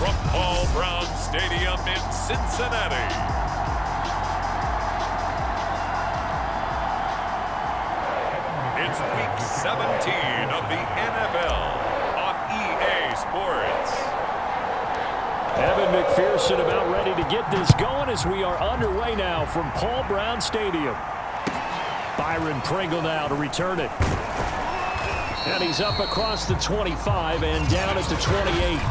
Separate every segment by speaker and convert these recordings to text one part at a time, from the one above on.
Speaker 1: from Paul Brown Stadium in Cincinnati. It's Week 17 of the NFL on EA Sports.
Speaker 2: Evan McPherson about ready to get this going as we are underway now from Paul Brown Stadium. Byron Pringle now to return it. And he's up across the 25 and down at the 28.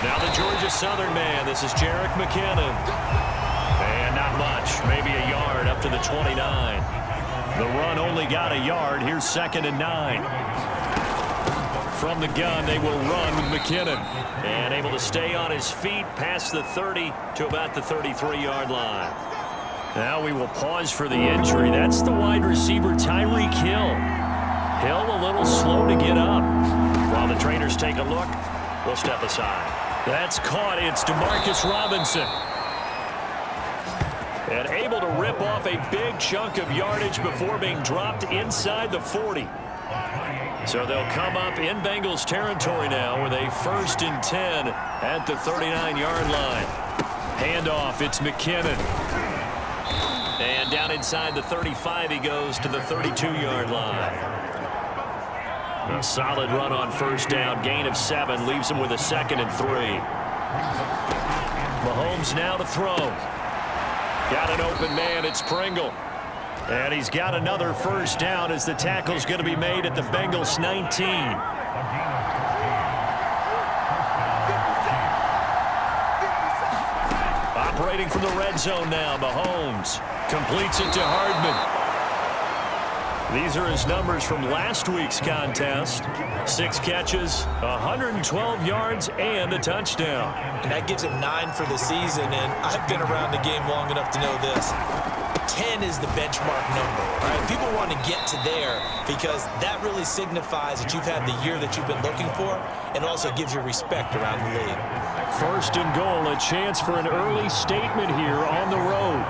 Speaker 2: Now the Georgia Southern man. This is Jerick McKinnon. And not much. Maybe a yard up to the 29. The run only got a yard. Here's 2nd and 9. From the gun, they will run with McKinnon. And able to stay on his feet past the 30 to about the 33-yard line. Now we will pause for the injury. That's the wide receiver, Tyreek Hill. Hill a little slow to get up. While the trainers take a look, we'll step aside. That's caught. It's Demarcus Robinson. And able to rip off a big chunk of yardage before being dropped inside the 40. So they'll come up in Bengals territory now with a 1st and 10 at the 39-yard line. Handoff, it's McKinnon. And down inside the 35 he goes to the 32-yard line. A solid run on 1st down, gain of 7, leaves him with a 2nd and 3. Mahomes now to throw. Got an open man, it's Pringle. And he's got another 1st down as the tackle's going to be made at the Bengals 19. Operating from the red zone now, Mahomes completes it to Hardman. These are his numbers from last week's contest. 6 catches, 112 yards, and a touchdown.
Speaker 3: And that gives him 9 for the season, and I've been around the game long enough to know this. 10 is the benchmark number, right? People want to get to there because that really signifies that you've had the year that you've been looking for, and also gives you respect around the league.
Speaker 2: 1st and goal, a chance for an early statement here on the road.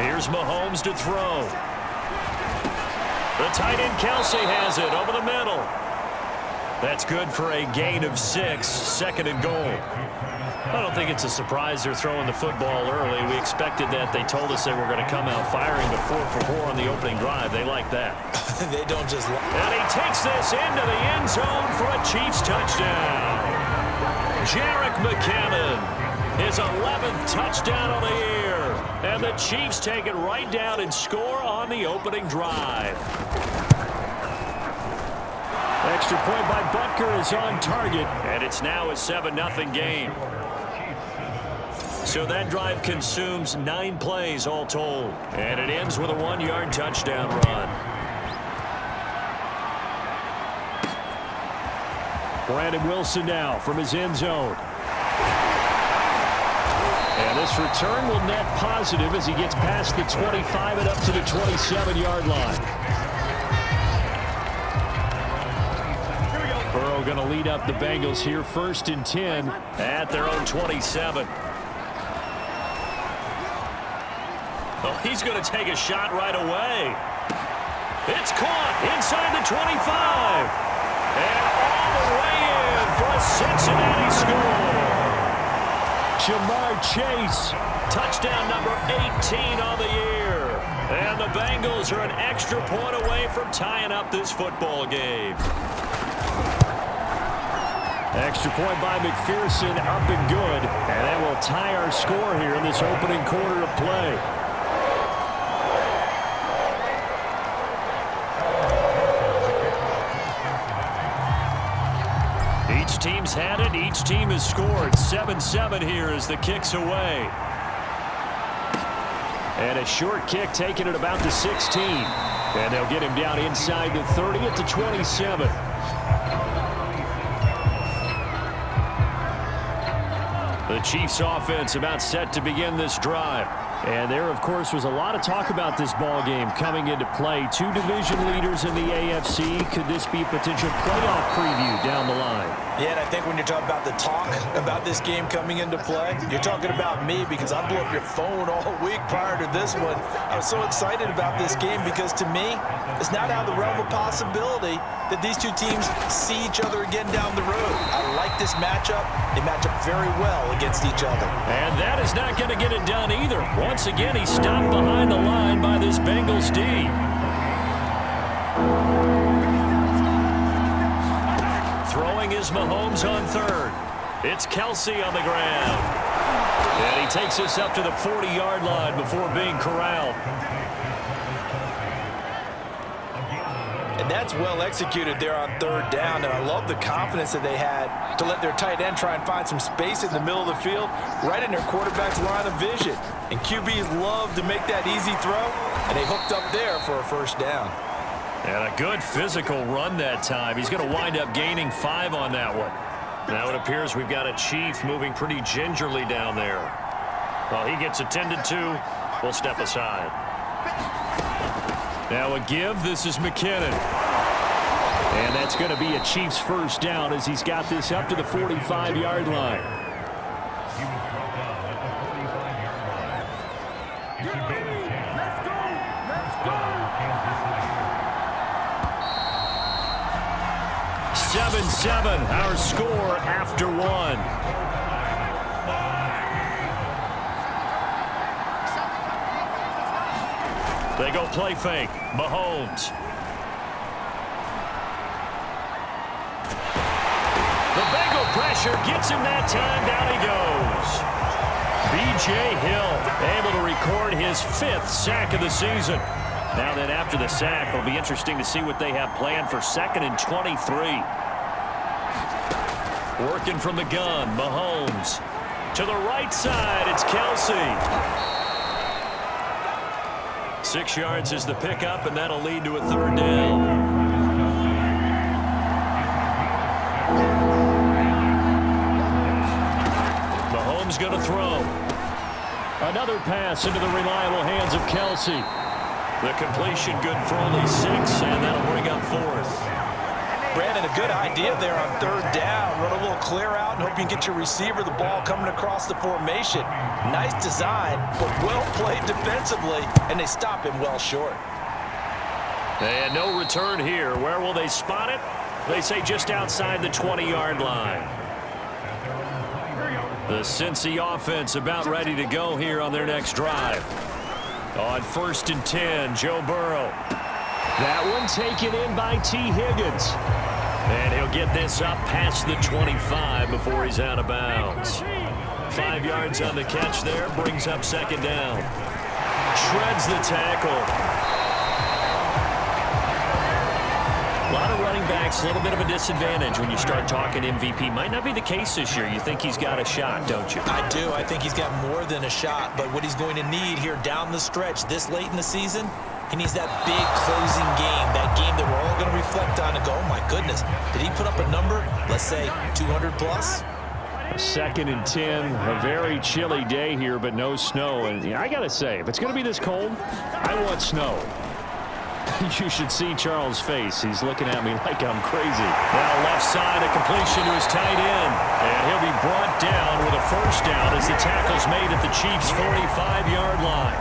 Speaker 2: Here's Mahomes to throw. The tight end Kelsey has it over the middle. That's good for a gain of 6, 2nd and goal. I don't think it's a surprise they're throwing the football early. We expected that. They told us they were going to come out firing the 4 for 4 on the opening drive. They like that.
Speaker 3: They don't just...
Speaker 2: And he takes this into the end zone for a Chiefs touchdown. Jerick McKinnon, his 11th touchdown of the year. And the Chiefs take it right down and score on the opening drive. Extra point by Butker is on target. And it's now a 7-0 game. So that drive consumes 9 plays all told. And it ends with a 1-yard touchdown run. Brandon Wilson now from his end zone. And this return will net positive as he gets past the 25 and up to the 27-yard line. Burrow going to lead up the Bengals here, 1st and 10 at their own 27. Oh, he's going to take a shot right away. It's caught inside the 25. And all the way in for a Cincinnati score. Jamar Chase, touchdown number 18 on the year. And the Bengals are an extra point away from tying up this football game. Extra point by McPherson, up and good. And that will tie our score here in this opening quarter of play. Each team's had it. Each team has scored. 7-7 here as the kick's away. And a short kick taken at about the 16. And they'll get him down inside the 30 at the 27. The Chiefs offense about set to begin this drive. And there, of course, was a lot of talk about this ball game coming into play. Two division leaders in the AFC. Could this be a potential playoff preview down the line?
Speaker 3: Yeah, and I think when you're talking about the talk about this game coming into play, you're talking about me because I blew up your phone all week prior to this one. I was so excited about this game because, to me, it's not out of the realm of possibility that these two teams see each other again down the road. I like this matchup. They match up very well against each other.
Speaker 2: And that is not going to get it done either. Once again, he's stopped behind the line by this Bengals D. Throwing is Mahomes on third. It's Kelsey on the ground. And he takes us up to the 40-yard line before being corralled.
Speaker 3: And that's well executed there on third down. And I love the confidence that they had to let their tight end try and find some space in the middle of the field, right in their quarterback's line of vision. And QBs love to make that easy throw, and they hooked up there for a first down.
Speaker 2: And a good physical run that time. He's going to wind up gaining 5 on that one. Now it appears we've got a Chief moving pretty gingerly down there. While he gets attended to, we'll step aside. Now a give. This is McKinnon. And that's going to be a Chiefs first down as he's got this up to the 45-yard line. Seven, our score after one. They go play fake. Mahomes. The Bengal pressure gets him that time. Down he goes. B.J. Hill able to record his 5th sack of the season. Now then, after the sack, it'll be interesting to see what they have planned for 2nd and 23. Working from the gun, Mahomes. To the right side, it's Kelsey. 6 yards is the pickup, and that'll lead to a 3rd down. Mahomes going to throw. Another pass into the reliable hands of Kelsey. The completion good for only 6, and that'll bring up 4th.
Speaker 3: Brandon, a good idea there on 3rd down. Run a little clear out and hope you can get your receiver the ball coming across the formation. Nice design, but well played defensively, and they stop him well short.
Speaker 2: And no return here. Where will they spot it? They say just outside the 20-yard line. The Cincy offense about ready to go here on their next drive. On 1st and 10, Joe Burrow. That one taken in by T. Higgins. And he'll get this up past the 25 before he's out of bounds. 5 yards on the catch there, brings up 2nd down. Shreds the tackle. A lot of running backs, a little bit of a disadvantage when you start talking MVP. Might not be the case this year. You think he's got a shot, don't you?
Speaker 3: I do. I think he's got more than a shot. But what he's going to need here down the stretch this late in the season, he needs that big closing game, that game that we're all going to reflect on and go, oh, my goodness, did he put up a number, let's say, 200 plus?
Speaker 2: 2nd and 10, a very chilly day here, but no snow. And I got to say, if it's going to be this cold, I want snow. You should see Charles' face. He's looking at me like I'm crazy. Now left side, a completion to his tight end. And he'll be brought down with a 1st down as the tackle's made at the Chiefs' 45-yard line.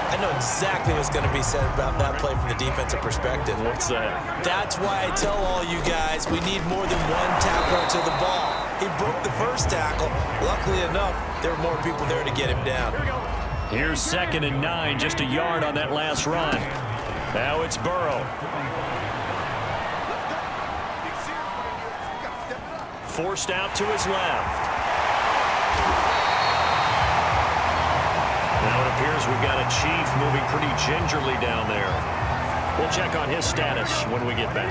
Speaker 3: I know exactly what's going to be said about that play from the defensive perspective.
Speaker 2: What's that?
Speaker 3: That's why I tell all you guys we need more than one tackler to the ball. He broke the 1st tackle. Luckily enough, there were more people there to get him down.
Speaker 2: Here's 2nd and 9, just a yard on that last run. Now it's Burrow. Forced out to his left. Now it appears we've got a Chief moving pretty gingerly down there. We'll check on his status when we get back.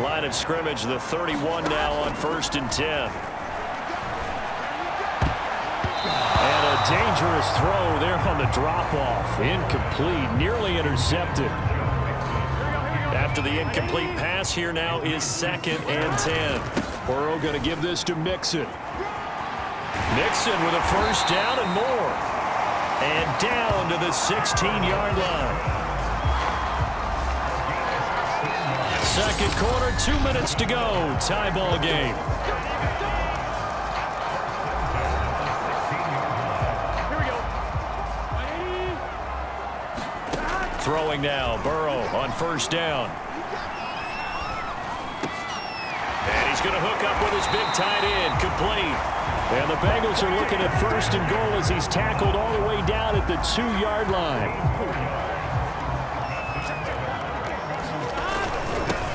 Speaker 2: Line of scrimmage, the 31 now on 1st and 10. And a dangerous throw there on the drop-off. Incomplete, nearly intercepted. After the incomplete pass, here now is 2nd and 10. Burrow going to give this to Mixon. Mixon with a 1st down and more. And down to the 16-yard line. Second quarter, 2 minutes to go. Tie ball game. Throwing now, Burrow on first down. And he's going to hook up with his big tight end, complete. And the Bengals are looking at first and goal as he's tackled all the way down at the 2-yard line.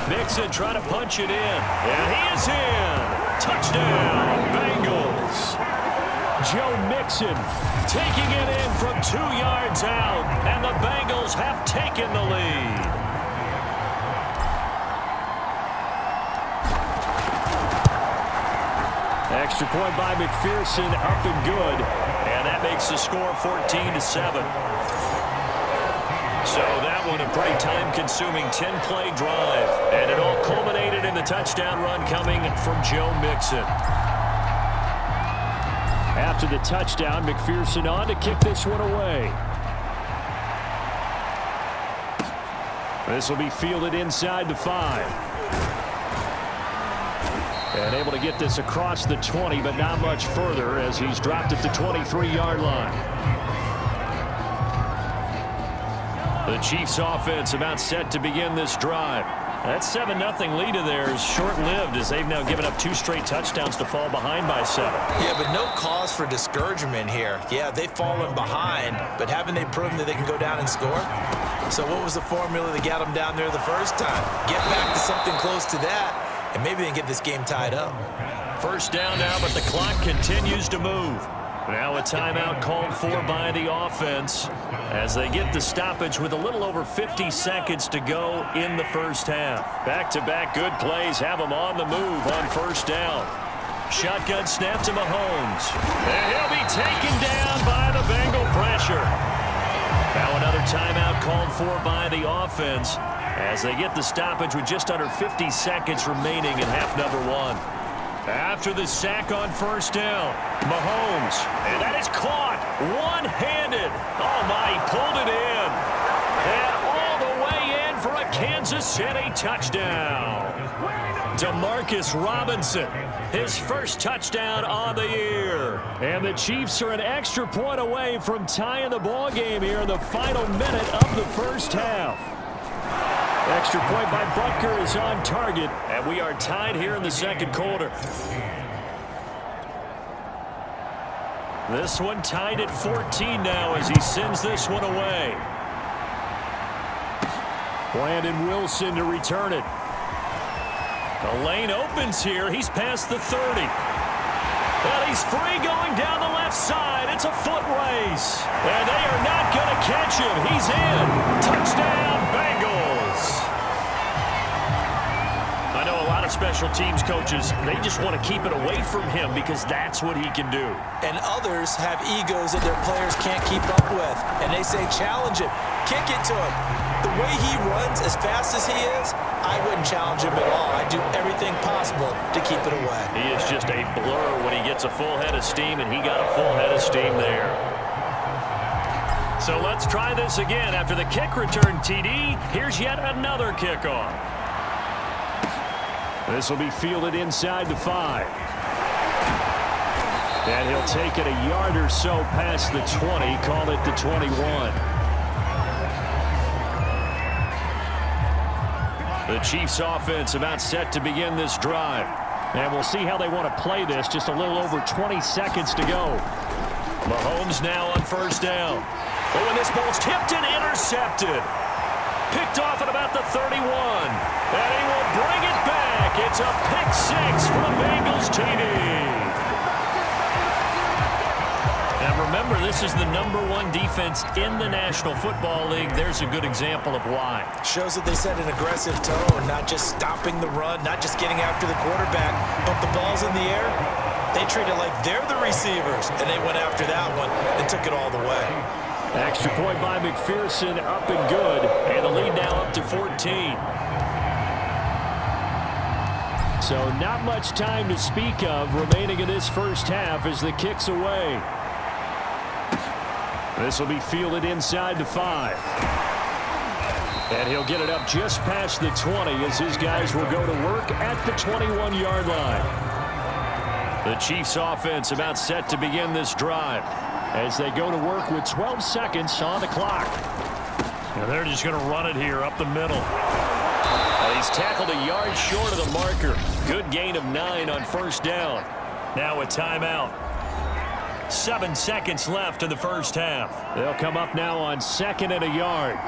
Speaker 2: Mixon trying to punch it in. And he is in. Touchdown, Bengals. Joe Mixon taking it in from 2 yards out, and the Bengals have taken the lead. Extra point by McPherson, up and good, and that makes the score 14-7. So that one a pretty time-consuming 10-play drive, and it all culminated in the touchdown run coming from Joe Mixon. After the touchdown, McPherson on to kick this one away. This will be fielded inside the 5. And able to get this across the 20, but not much further as he's dropped at the 23-yard line. The Chiefs offense about set to begin this drive. That 7-0 lead of theirs short-lived as they've now given up 2 straight touchdowns to fall behind by 7.
Speaker 3: Yeah, but no cause for discouragement here. Yeah, they've fallen behind, but haven't they proven that they can go down and score? So what was the formula that got them down there the first time? Get back to something close to that, and maybe they can get this game tied up.
Speaker 2: First down now, but the clock continues to move. Now a timeout called for by the offense as they get the stoppage with a little over 50 seconds to go in the first half. Back-to-back good plays have them on the move on first down. Shotgun snap to Mahomes. And he'll be taken down by the Bengal pressure. Now another timeout called for by the offense as they get the stoppage with just under 50 seconds remaining in half number 1. After the sack on first down, Mahomes, and that is caught one-handed. Oh, my, he pulled it in. And all the way in for a Kansas City touchdown. Demarcus Robinson, his first touchdown on the year. And the Chiefs are an extra point away from tying the ball game here in the final minute of the first half. Extra point by Butker is on target, and we are tied here in the second quarter. This one tied at 14 now as he sends this one away. Brandon Wilson to return it. The lane opens here. He's past the 30. Well, he's free going down the left side. It's a foot race. And they are not going to catch him. He's in. Touchdown, Bengals. I know a lot of special teams coaches, they just want to keep it away from him because that's what he can do.
Speaker 3: And others have egos that their players can't keep up with. And they say, challenge him. Kick it to him. The way he runs as fast as he is, I wouldn't challenge him at all. I'd do everything possible to keep it away.
Speaker 2: He is just a blur when he gets a full head of steam, and he got a full head of steam there. So let's try this again. After the kick return TD, here's yet another kickoff. This will be fielded inside the 5. And he'll take it a yard or so past the 20, call it the 21. The Chiefs offense about set to begin this drive. And we'll see how they want to play this. Just a little over 20 seconds to go. Mahomes now on first down. Oh, and this ball's tipped and intercepted. Picked off at about the 31. And he will bring it back. It's a pick 6 from Bengals TD. Now remember, this is the #1 defense in the National Football League. There's a good example of why.
Speaker 3: Shows that they set an aggressive tone, not just stopping the run, not just getting after the quarterback, but the ball's in the air. They treat it like they're the receivers, and they went after that one and took it all the way.
Speaker 2: Extra point by McPherson, up and good, and the lead now up to 14. So not much time to speak of remaining in this first half as the kick's away. This will be fielded inside the 5. And he'll get it up just past the 20 as his guys will go to work at the 21-yard line. The Chiefs offense about set to begin this drive as they go to work with 12 seconds on the clock. And they're just going to run it here up the middle. He's tackled a yard short of the marker. Good gain of 9 on first down. Now a timeout. 7 seconds left in the first half. They'll come up now on 2nd and a yard.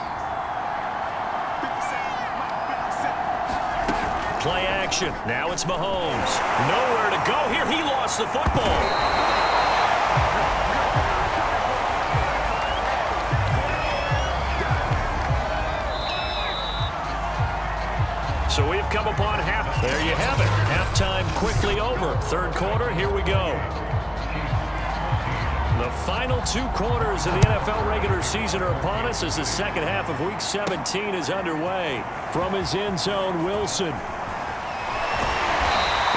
Speaker 2: Play action. Now it's Mahomes. Nowhere to go here. He lost the football. So we've come upon half. There you have it. Halftime quickly over. Third quarter, here we go. The final 2 quarters of the NFL regular season are upon us as the second half of Week 17 is underway. From his end zone, Wilson.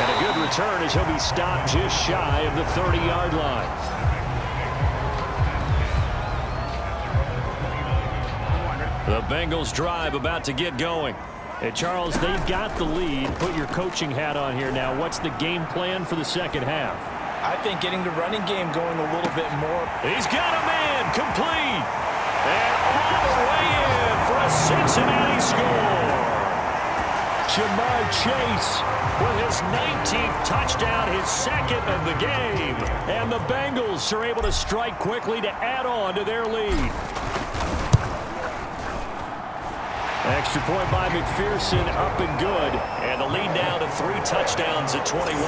Speaker 2: And a good return as he'll be stopped just shy of the 30-yard line. The Bengals drive about to get going. Hey, Charles, they've got the lead. Put your coaching hat on here now. What's the game plan for the second half?
Speaker 3: I think getting the running game going a little bit more.
Speaker 2: He's got a man complete. And all the way in for a Cincinnati score. Chase with his 19th touchdown, his 2nd of the game. And the Bengals are able to strike quickly to add on to their lead. Extra point by McPherson, up and good. And the lead now to 3 touchdowns at 21.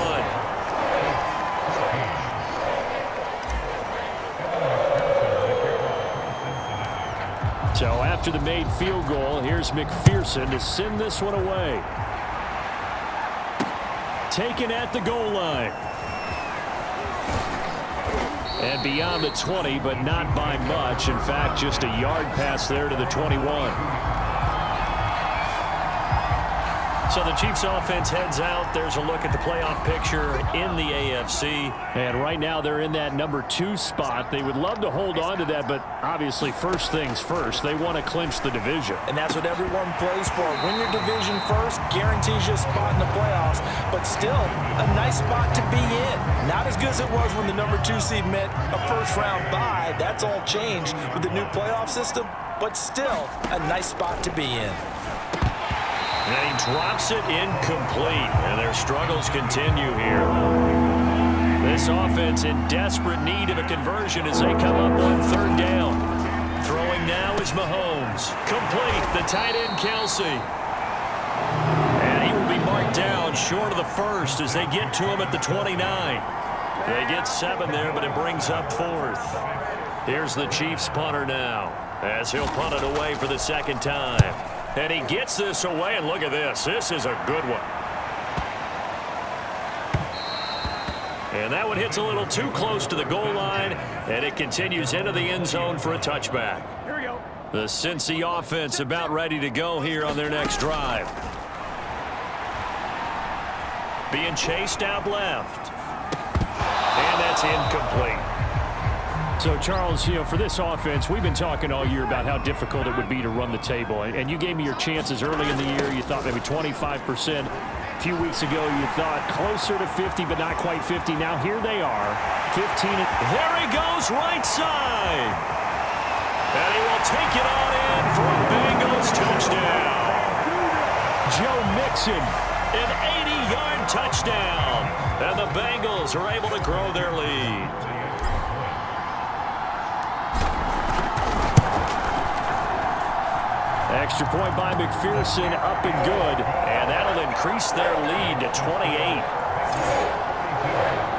Speaker 2: So after the made field goal, here's McPherson to send this one away. Taken at the goal line. And beyond the 20, but not by much. In fact, just a yard pass there to the 21. So the Chiefs offense heads out. There's a look at the playoff picture in the AFC. And right now they're in that number 2 spot. They would love to hold on to that, but obviously first things first. They want to clinch the division.
Speaker 3: And that's what everyone plays for. Win your division first, guarantees you a spot in the playoffs, but still a nice spot to be in. Not as good as it was when the number 2 seed meant a first-round bye. That's all changed with the new playoff system, but still a nice spot to be in.
Speaker 2: And he drops it incomplete, and their struggles continue here. This offense in desperate need of a conversion as they come up on 3rd down. Throwing now is Mahomes. Complete, the tight end Kelsey. And he will be marked down short of the first as they get to him at the 29. They get 7 there, but it brings up 4th. Here's the Chiefs punter now as he'll punt it away for the 2nd time. And he gets this away, and look at this. This is a good one. And that one hits a little too close to the goal line, and it continues into the end zone for a touchback. Here we go. The Cincy offense about ready to go here on their next drive. Being chased out left. And that's incomplete. So, Charles, you know, for this offense, we've been talking all year about how difficult it would be to run the table. And you gave me your chances early in the year. You thought maybe 25%. A few weeks ago, you thought closer to 50, but not quite 50. Now, here they are, 15. There he goes, right side. And he will take it on in for a Bengals touchdown. Joe Mixon, an 80-yard touchdown. And the Bengals are able to grow their lead. Extra point by McPherson, up and good. And that'll increase their lead to 28.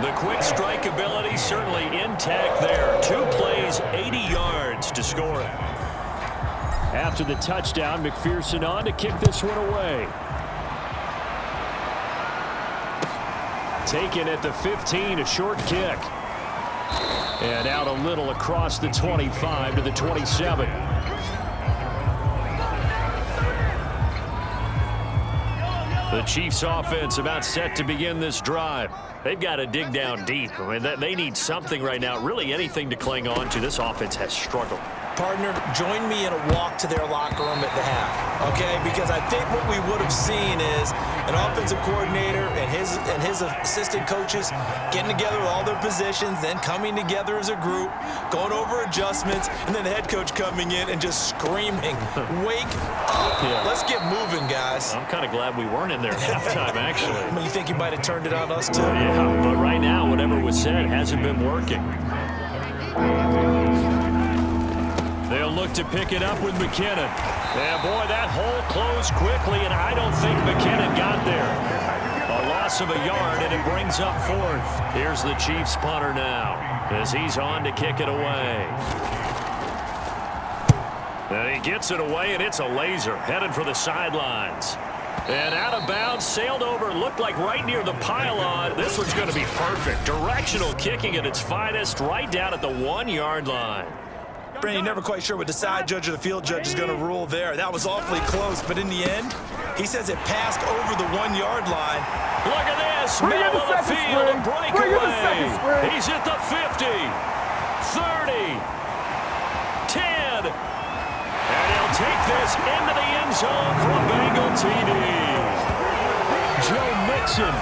Speaker 2: The quick strike ability certainly intact there. 2 plays, 80 yards to score it. After the touchdown, McPherson on to kick this one away. Taken at the 15, a short kick. And out a little across the 25 to the 27. The Chiefs offense about set to begin this drive. They've got to dig down deep. I mean, they need something right now, really anything to cling on to. This offense has struggled.
Speaker 3: Partner, join me in a walk to their locker room at the half, okay? Because I think what we would have seen is an offensive coordinator and his assistant coaches getting together with all their positions, then coming together as a group, going over adjustments, and then the head coach coming in and just screaming, "Wake up!
Speaker 2: Yeah.
Speaker 3: Let's get moving, guys."
Speaker 2: I'm kind of glad we weren't in there at halftime, actually.
Speaker 3: I mean, you think you might have turned it on us, too?
Speaker 2: Yeah, but right now, whatever was said hasn't been working. They'll look to pick it up with McKinnon. And, boy, that hole closed quickly, and I don't think McKinnon got there. A loss of a yard, and it brings up fourth. Here's the Chiefs punter now as he's on to kick it away. And he gets it away, and it's a laser headed for the sidelines. And out of bounds, sailed over, looked like right near the pylon. This one's going to be perfect. Directional kicking at its finest, right down at the 1-yard line.
Speaker 3: Brandon, you're never quite sure what the side judge or the field judge is going to rule there. That was awfully close, but in the end, he says it passed over the 1-yard line.
Speaker 2: Look at this, middle of the field, a breakaway. He's at the 50, 30, 10, and he'll take this into the end zone for a Bengal TD. Joe Mixon,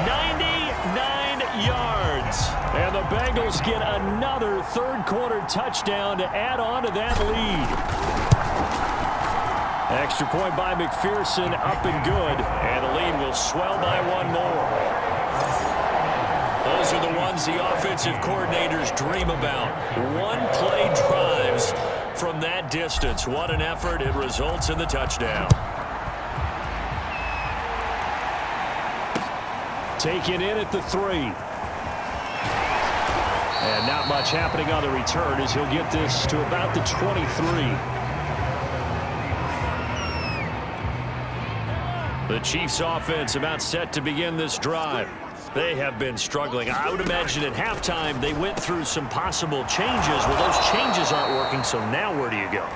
Speaker 2: 99 yards. And the Bengals get another third-quarter touchdown to add on to that lead. Extra point by McPherson, up and good. And the lead will swell by one more. Those are the ones the offensive coordinators dream about. One-play drives from that distance. What an effort. It results in the touchdown. Taken in at the 3. And not much happening on the return as he'll get this to about the 23. The Chiefs offense about set to begin this drive. They have been struggling. I would imagine at halftime they went through some possible changes. Well, those changes aren't working, so now where do you go?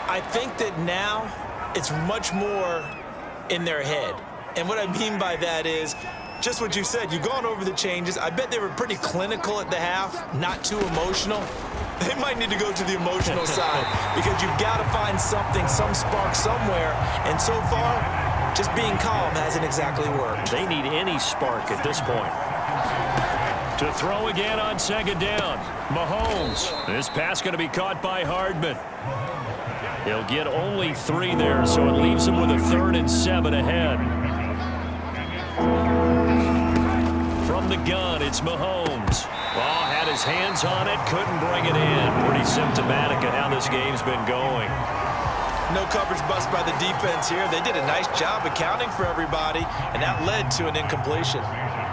Speaker 3: I think that now it's much more in their head. And what I mean by that is just what you said. You've gone over the changes. I bet they were pretty clinical at the half, not too emotional. They might need to go to the emotional side because you've got to find something, some spark somewhere. And so far, just being calm hasn't exactly worked.
Speaker 2: They need any spark at this point. To throw again on second down. Mahomes. This pass going to be caught by Hardman. He'll get only 3 there, so it leaves him with a 3rd and 7 ahead. From the gun, it's Mahomes. Ball had his hands on it, couldn't bring it in. Pretty symptomatic of how this game's been going.
Speaker 3: No coverage bust by the defense here. They did a nice job accounting for everybody, and that led to an incompletion.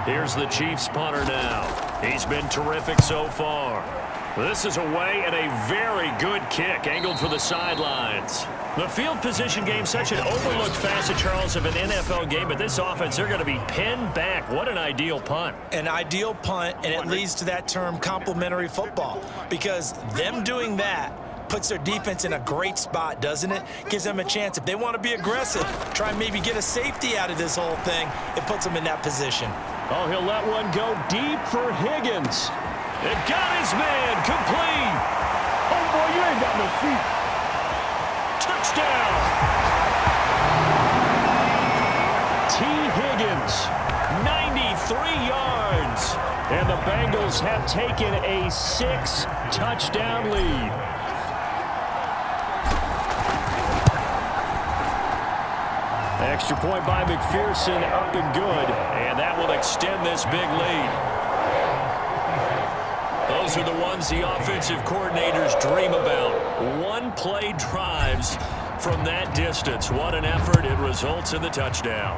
Speaker 2: Here's the Chiefs punter now. He's been terrific so far. This is away and a very good kick angled for the sidelines. The field position game, such an overlooked facet, Charles, of an NFL game, but this offense, they're going to be pinned back. What an ideal punt.
Speaker 3: An ideal punt, and it leads to that term complementary football, because them doing that puts their defense in a great spot, doesn't it? Gives them a chance. If they want to be aggressive, try and maybe get a safety out of this whole thing, it puts them in that position.
Speaker 2: Oh, he'll let one go deep for Higgins. It got his man complete.
Speaker 4: Oh, boy, you ain't got no feet.
Speaker 2: Touchdown. T. Higgins, 93 yards. And the Bengals have taken a 6-touchdown lead. Extra point by McPherson, up and good. And that will extend this big lead. Those are the ones the offensive coordinators dream about. One-play drives from that distance. What an effort. It results in the touchdown.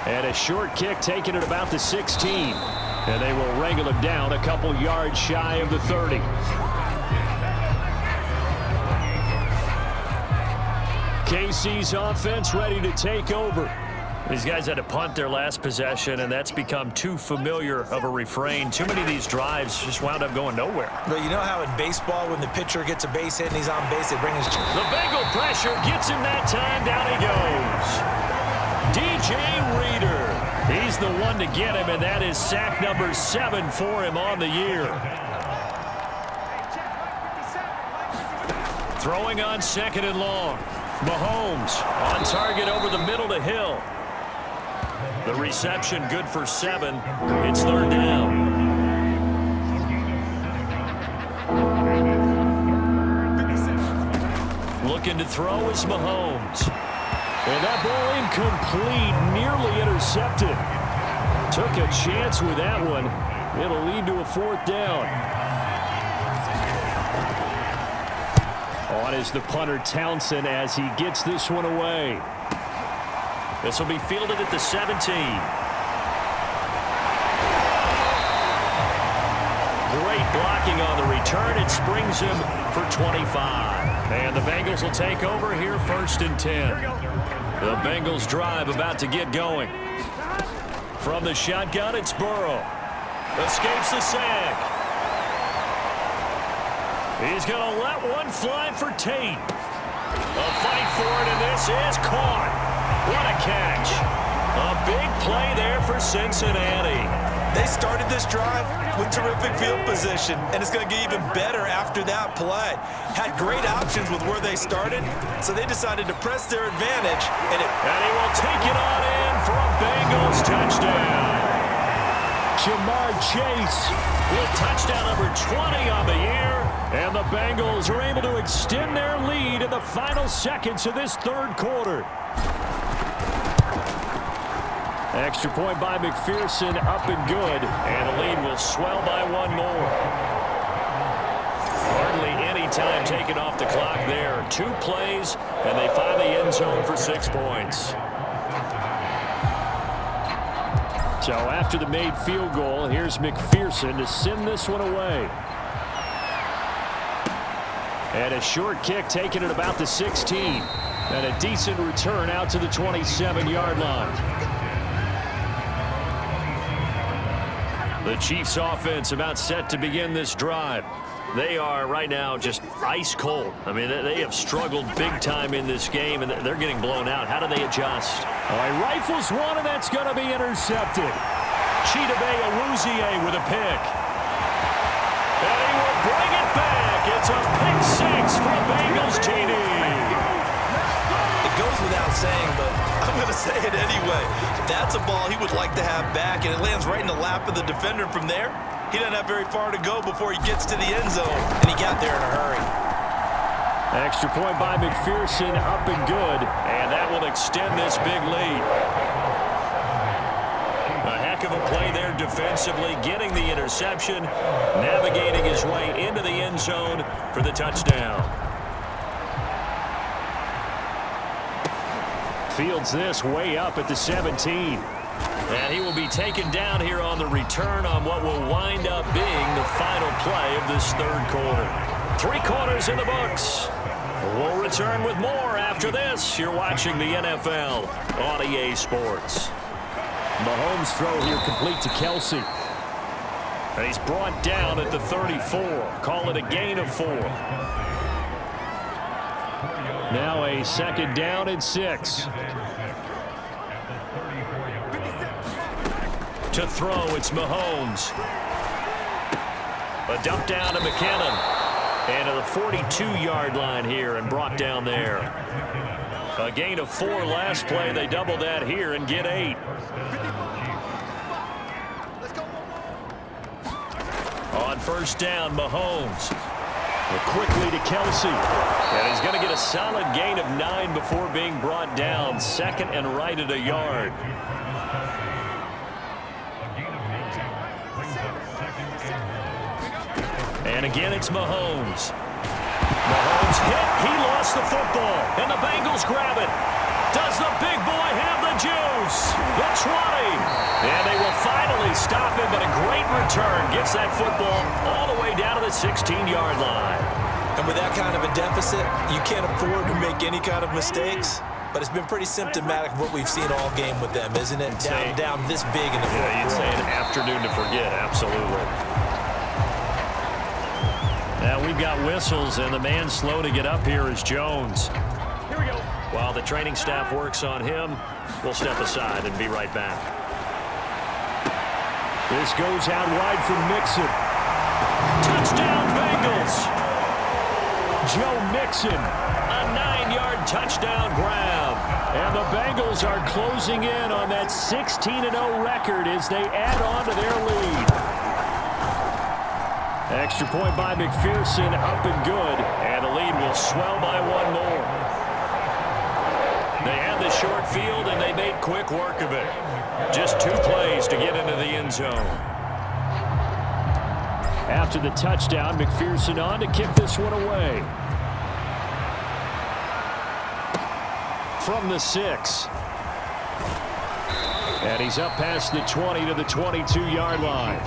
Speaker 2: And a short kick taken at about the 16. And they will wrangle him down a couple yards shy of the 30. KC's offense ready to take over. These guys had to punt their last possession, and that's become too familiar of a refrain. Too many of these drives just wound up going nowhere.
Speaker 3: But you know how in baseball, when the pitcher gets a base hit and he's on base, they bring his...
Speaker 2: The Bengal pressure gets him that time. Down he goes. DJ Reader. He's the one to get him, and that is sack number 7 for him on the year. Throwing on 2nd and long. Mahomes on target over the middle to Hill. The reception good for 7. It's 3rd down. Looking to throw is Mahomes. And that ball incomplete, nearly intercepted. Took a chance with that one. It'll lead to a 4th down. On is the punter Townsend as he gets this one away. This will be fielded at the 17. Great blocking on the return. It springs him for 25. And the Bengals will take over here 1st and 10. The Bengals drive about to get going. From the shotgun, it's Burrow. Escapes the sack. He's going to let one fly for Tate. A fight for it, and this is caught. What a catch. A big play there for Cincinnati.
Speaker 3: They started this drive with terrific field position, and it's going to get even better after that play. Had great options with where they started, so they decided to press their advantage. And
Speaker 2: he will take it on in for a Bengals touchdown. Jamar Chase with touchdown number 20 on the year. And the Bengals are able to extend their lead in the final seconds of this 3rd quarter. Extra point by McPherson, up and good. And the lead will swell by 1 more. Hardly any time taken off the clock there. 2 plays, and they find the end zone for 6 points. So after the made field goal, here's McPherson to send this one away. And a short kick taken at about the 16. And a decent return out to the 27-yard line. The Chiefs offense about set to begin this drive. They are right now just ice cold. I mean, they have struggled big time in this game, and they're getting blown out. How do they adjust? All right, rifles one, and that's going to be intercepted. Chidobe Awuzie with a pick. And he will bring it back. It's a pick 6 for Bengals TD.
Speaker 3: it goes without saying, but I'm going to say it anyway. That's a ball he would like to have back, and it lands right in the lap of the defender from there. He doesn't have very far to go before he gets to the end zone, and he got there in a hurry.
Speaker 2: Extra point by McPherson, up and good, and that will extend this big lead. A heck of a play there defensively, getting the interception, navigating his way into the end zone for the touchdown. Fields this way up at the 17. And he will be taken down here on the return on what will wind up being the final play of this third quarter. 3 quarters in the books. We'll return with more after this. You're watching the NFL on EA Sports. Mahomes throw here complete to Kelsey. And he's brought down at the 34. Call it a gain of 4. Now a second down and 6. To throw, it's Mahomes. A dump down to McKinnon. And to the 42-yard line here and brought down there. A gain of 4 last play. They double that here and get 8. On first down, Mahomes. Quickly to Kelsey. And he's going to get a solid gain of 9 before being brought down. Second and right at a yard. And again, it's Mahomes. Mahomes hit. He lost the football. And the Bengals grab it. Does the big boy have the juice? The 20. And they will finally stop him, but a great return. Gets that football all the way down to the 16-yard line.
Speaker 3: And with that kind of a deficit, you can't afford to make any kind of mistakes. but it's been pretty symptomatic of what we've seen all game with them, isn't it? Down this big in the fourth quarter.
Speaker 2: You'd say an afternoon to forget, absolutely. Now we've got whistles, and the man slow to get up here is Jones. Here we go. While the training staff works on him, we'll step aside and be right back.
Speaker 5: This goes out wide for Mixon.
Speaker 2: Touchdown, Bengals!
Speaker 5: Joe Mixon.
Speaker 2: A 9-yard touchdown grab.
Speaker 5: And the Bengals are closing in on that 16-0 record as they add on to their lead. Extra point by McPherson, up and good.
Speaker 2: And the lead will swell by one more. They had the short field, and they made quick work of it. Just 2 plays to get into the end zone.
Speaker 5: After the touchdown, McPherson on to kick this one away. From the 6. And he's up past the 20 to the 22-yard line.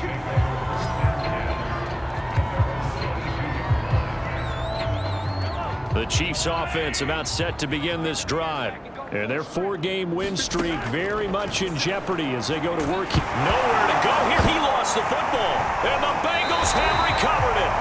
Speaker 2: The Chiefs offense about set to begin this drive.
Speaker 5: And their 4-game win streak very much in jeopardy as they go to work.
Speaker 2: Nowhere to go here. He lost the football. And the Bengals have recovered it.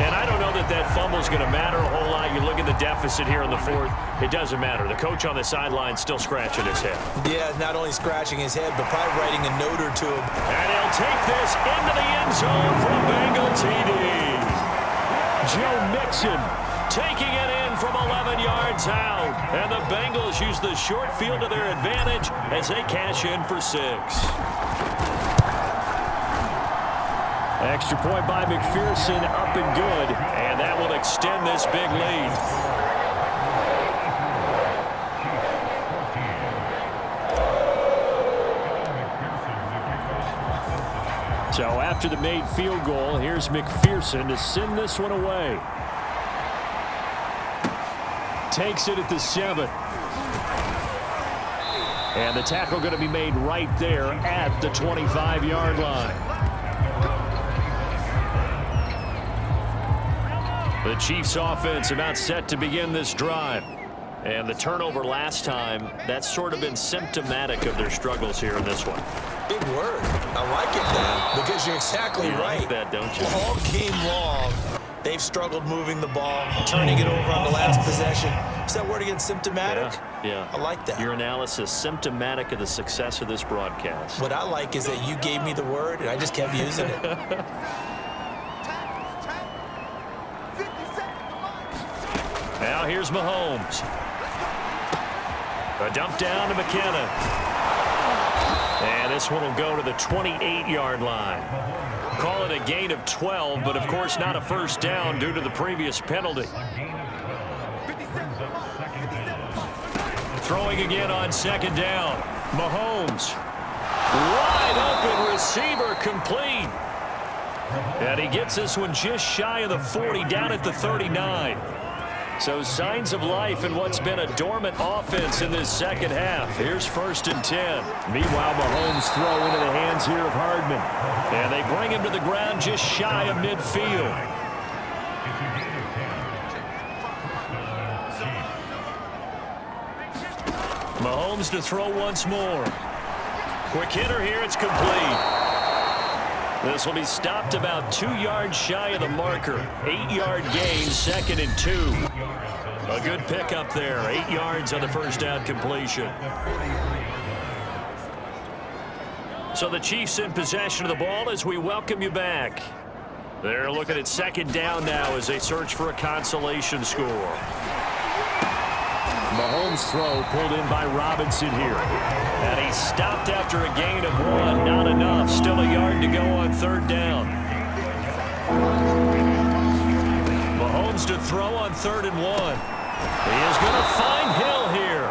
Speaker 2: And I don't know that fumble's going to matter a whole lot. You look at the deficit here in the fourth. It doesn't matter. The coach on the sideline still scratching his head.
Speaker 3: Yeah, not only scratching his head, but probably writing a note or two.
Speaker 2: And he'll take this into the end zone for a Bengal TD.
Speaker 5: Joe Mixon
Speaker 2: taking it in from 11 yards out. And the Bengals use the short field to their advantage as they cash in for 6.
Speaker 5: Extra point by McPherson, up and good.
Speaker 2: And that will extend this big lead.
Speaker 5: So after the made field goal, here's McPherson to send this one away. Takes it at the 7. And the tackle going to be made right there at the 25-yard line.
Speaker 2: The Chiefs offense about set to begin this drive. And the turnover last time, that's sort of been symptomatic of their struggles here in this one.
Speaker 3: Big word. I like it now because you're exactly right.
Speaker 2: Like that, don't you?
Speaker 3: All game long, they've struggled moving the ball, turning it over on the last possession. Is that word again, symptomatic?
Speaker 2: Yeah.
Speaker 3: I like that.
Speaker 2: Your analysis, symptomatic of the success of this broadcast.
Speaker 3: What I like is that you gave me the word, and I just kept using it.
Speaker 2: Now here's Mahomes. A dump down to McKenna. And this one will go to the 28-yard line. Call it a gain of 12, but of course not a first down due to the previous penalty. Throwing again on second down. Mahomes. Wide open receiver, complete. And he gets this one just shy of the 40, down at the 39. So signs of life in what's been a dormant offense in this second half. Here's 1st and 10.
Speaker 5: Meanwhile, Mahomes throw into the hands here of Hardman.
Speaker 2: And they bring him to the ground just shy of midfield. Mahomes to throw once more. Quick hitter here, it's complete. This will be stopped about 2 yards shy of the marker. 8-yard gain, 2nd and 2. A good pickup there. 8 yards on the first down completion. So the Chiefs in possession of the ball as we welcome you back. They're looking at second down now as they search for a consolation score.
Speaker 5: Mahomes' throw pulled in by Robinson here.
Speaker 2: And he's stopped after a gain of 1. Not enough. Still a yard to go on third down. Mahomes to throw on 3rd and 1. He is going to find Hill here.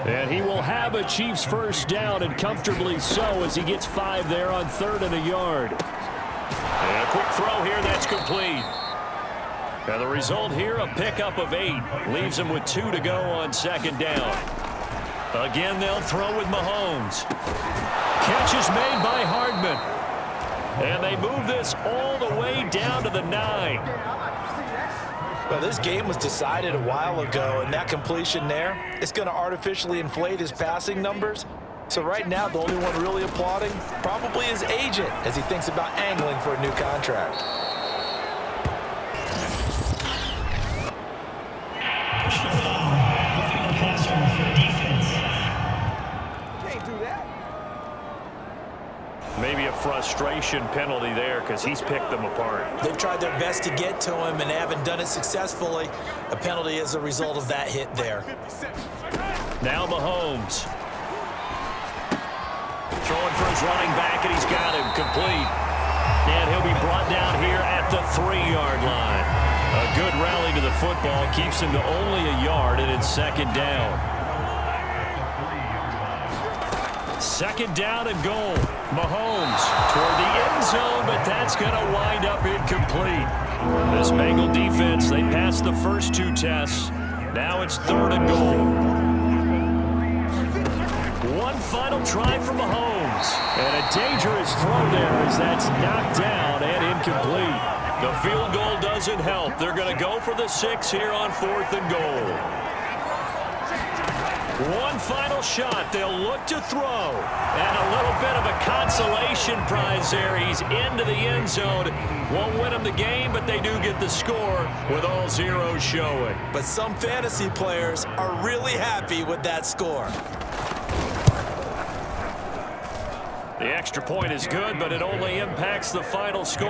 Speaker 5: And he will have a Chiefs first down, and comfortably so, as he gets 5 there on 3rd and a yard.
Speaker 2: And a quick throw here, that's complete. And the result here, a pickup of 8. Leaves him with 2 to go on second down. Again, they'll throw with Mahomes.
Speaker 5: Catch is made by Hardman. And they move this all the way down to the 9.
Speaker 3: Well, this game was decided a while ago, and that completion there is going to artificially inflate his passing numbers. So right now, the only one really applauding probably his agent as he thinks about angling for a new contract.
Speaker 5: Maybe a frustration penalty there because he's picked them apart.
Speaker 3: They've tried their best to get to him and haven't done it successfully. A penalty as a result of that hit there.
Speaker 5: Now Mahomes. Throwing for his running back, and he's got him complete. And he'll be brought down here at the 3-yard line. A good rally to the football keeps him to only a yard, and it's second down. Second down and goal. Mahomes toward the end zone, but that's going to wind up incomplete. This Bengal defense, they passed the first 2 tests. Now it's third and goal. One final try for Mahomes. And a dangerous throw there as that's knocked down and incomplete. The field goal doesn't help. They're going to go for the 6 here on 4th and goal. One final shot. They'll look to throw. And a little bit of a consolation prize there. He's into the end zone. Won't win them the game, but they do get the score with all zeros showing.
Speaker 3: But some fantasy players are really happy with that score.
Speaker 5: The extra point is good, but it only impacts the final score.